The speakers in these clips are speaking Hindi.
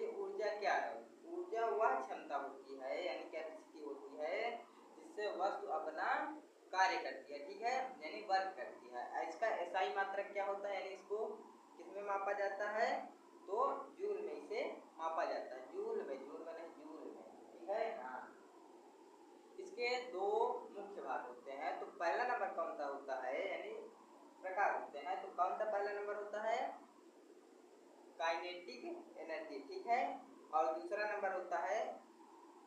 देखिए ऊर्जा क्या है? ऊर्जा वह क्षमता होती है यानी कैपेसिटी होती है जिससे वस्तु अपना कार्य करती है, ठीक है, यानी वर्क करती है। इसका एसआई मात्रक क्या होता है, यानी इसको किसमें मापा जाता है? तो जूल में इसे मापा जाता है, जूल में, जूल में नहीं जूल में, ठीक है। हाँ, इसके दो मुख्य भाग होते हैं। तो पहला नंबर कौन सा होता है, यानी प्रकार होते हैं। तो कौन सा पहला नंबर होता है? काइनेटिक एनर्जी, ठीक है। और दूसरा नंबर होता है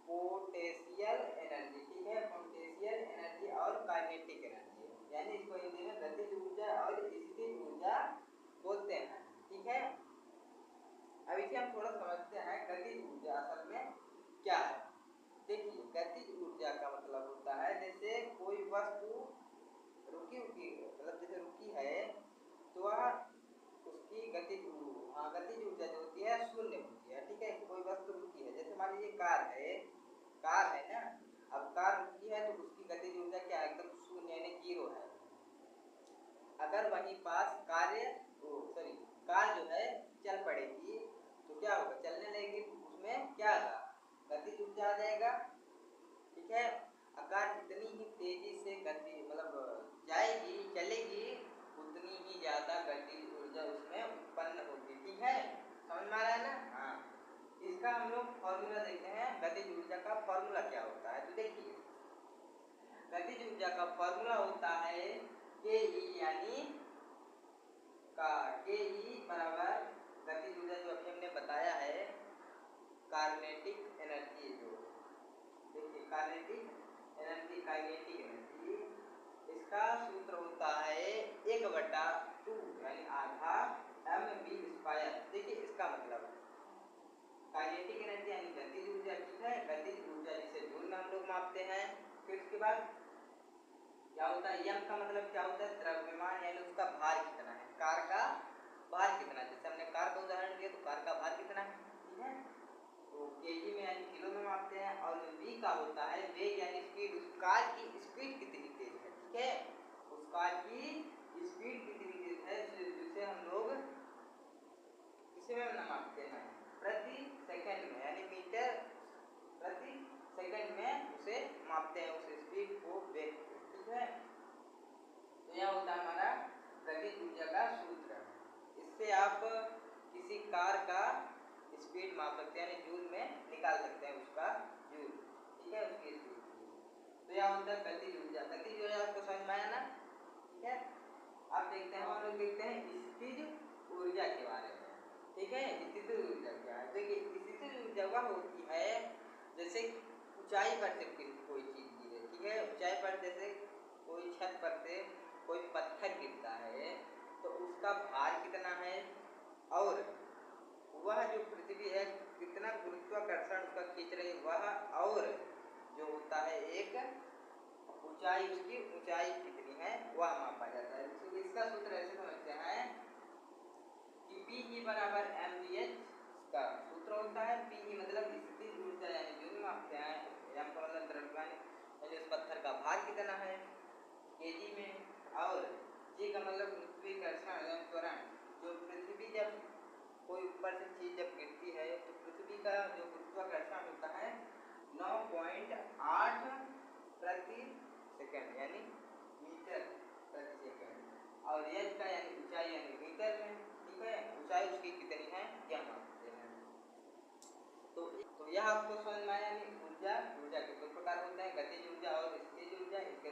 पोटेंशियल एनर्जी, ठीक है, पोटेंशियल एनर्जी और काइनेटिक एनर्जी, यानी इसको हिंदी में गतिज ऊर्जा और स्थितिज ऊर्जा बोलते हैं, ठीक है। अब इसे हम थोड़ा समझते हैं गतिज ऊर्जा असल में क्या है। देखिए गतिज ऊर्जा का मतलब होता है जैसे कोई वस्तु रुकी हुई, मतलब जैसे रुकी है तो वह उसकी गतिज ऊर्जा जो होती है शून्य होती है, ठीक है। कोई वस्तु रुकी है, जैसे मान लीजिए कार है ना। अब कार रुकी है तो उसकी गतिज ऊर्जा क्या है? एकदम शून्य यानी जीरो है। अगर वहीं पास कार जो है चल पड़ेगी तो क्या होगा? चलने लगेगी, उसमें क्या होगा? गतिज ऊर्जा आ जाएगा, ठीक है। अगर जितनी ही तेजी से गति मतलब जाएगी, चलेगी, उतनी ही ज्यादा गतिज ऊर्जा उसमें उत्पन्न होगी, ठीक है। समझ में आ रहा है ना? हाँ, इसका हम लोग फॉर्मूला देखते हैं। गतिज ऊर्जा का फॉर्मूला क्या होता है? तो देखिए गतिज ऊर्जा का फॉर्मूला होता है के ई, यानी के ई बराबर गतिज ऊर्जा जो अभी हमने बताया है काइनेटिक एनर्जी, जो देखिए काइनेटिक एनर्जी, इसका सूत्र होता है 1/2 यानी आधा mv²। देखिए इसका मतलब काइनेटिक एनर्जी यानी गतिज ऊर्जा, ठीक है, गतिज ऊर्जा जिसे जूल में हम लोग मापते हैं। फिर उसके बाद क्या होता है? यम का मतलब क्या होता है? द्रव्यमान, यानी उसका भार कितना है, कार का भार कितना। जैसे हमने कार का उदाहरण दिया तो कार का भार कितना है, ठीक है, तो केजी में यानी किलो में मापते हैं। और जो वी का होता है वेग यानी स्पीड, उस कार की स्पीड कितनी तेज है, ठीक है, उस कार की स्पीड कितनी तेज है, जिसे हम लोग किसमें मापते हैं? प्रति सेकंड में, यानी मीटर प्रति सेकंड में उसे मापते हैं, उस स्पीड को, वेग को, ठीक है। तो यह होता है हमारा गतिज ऊर्जा का सूत्र। इससे आप किसी कार का स्पीड माप सकते हैं, यानी जूल में निकाल सकते हैं उसका जूल, ठीक है, उसकी स्पीड। तो यह होता है गतिज ऊर्जा। गतिज ऊर्जा आपको समझ में आया ना, ठीक है। अब देखते हैं, हम लोग देखते हैं स्थितिज ऊर्जा के बारे में, ठीक है। स्थितिज ऊर्जा क्या है? देखिए स्थितिज ऊर्जा वह होती है जैसे ऊंचाई पर से कोई चीज गिरे, ठीक है, ऊंचाई पर जैसे कोई छत पर से कोई पत्थर गिरता है तो उसका भार कितना है, और वह जो पृथ्वी है कितना गुरुत्वाकर्षण उसका खींच रही वह, और जो होता है एक ऊंचाई, उसकी ऊंचाई कितनी है वह मापा जाता है। तो इसका सूत्र ऐसे समझते हैं कि P बराबर mvh का सूत्र होता है। P मतलब स्थितिज ऊर्जा यानी जो भी मापते हैं, m का मतलब द्रव्यमान यानी उस पत्थर का भार कितना है केजी में, और G का मतलब गुरुत्वाकर्षण यानी त्वरण, जो पृथ्वी जब कोई ऊपर से चीज जब गिरती है तो पृथ्वी का जो गुरुत्वाकर्षण होता है 9.8 प्रति सेकंड यानी मीटर प्रति सेकंड, और एच का यानी ऊंचाई यानी मीटर में, ठीक है, ऊंचाई उसकी कितनी है क्या मापते हैं। तो यह आपको समझ में आया, यानी ऊर्जा के दो प्रकार होते हैं, गतिज ऊर्जा और स्थितिज ऊर्जा। इसके